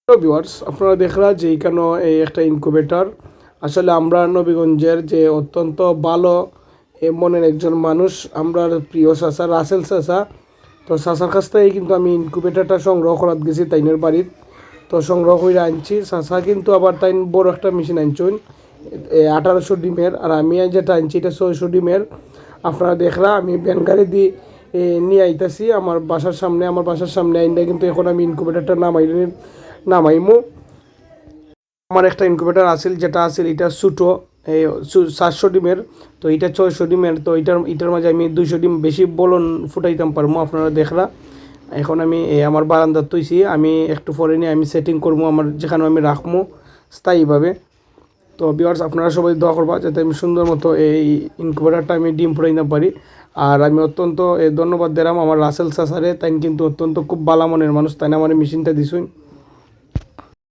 Hello viewers, আপনারা দেখরা যে এখানে এই একটা ইনকিউবেটর। আসলে আমরা নবীগঞ্জের যে অত্যন্ত ভালো মনের একজন মানুষ, আমরা প্রিয় চাচা রাসেল চাচা। তো চাচার কাছ থেকে কিন্তু আমি ইনকিউবেটরটা সংগ্রহ করাত গেছি তাইনের বাড়ির। তো সংগ্রহ করে আনছি। চাচা কিন্তু আবার তাই বড় একটা মেশিন আনছেন 1800 ডিমের, আর আমি যেটা আনছি এটা 600 ডিমের। আপনারা দেখরা আমি ব্যান গাড়ি দিয়ে নিয়ে আইতাছি আমার বাসার সামনে আইনটা কিন্তু এখন আমি ইনকিউবেটরটা নামাইমু। আমার একটা ইনকিউবেটর আছিল, যেটা আছিল এটা ছোটো, এই 700 ডিমের। তো এটা 600 ডিমের। তো এটার মাঝে আমি 200 ডিম বেশি বলন ফুটাইতাম পারবো। আপনারা দেখরা এখন আমি আমার বারান্দার তৈছি, আমি একটু পরে নিয়ে আমি সেটিং করবো আমার যেখানে আমি রাখবো স্থায়ীভাবে। তো ভিউয়ার্স, আপনারা সবাই দোয়া করবা যাতে আমি সুন্দর মতো এই ইনকিউবেটরটা আমি ডিম ফুটাইতে পারি। আর আমি অত্যন্ত ধন্যবাদ দিলাম আমার রাসেল চাচারে, তাই কিন্তু অত্যন্ত খুব ভালো মনের মানুষ, তাই আমার মেশিনটা দিছুন।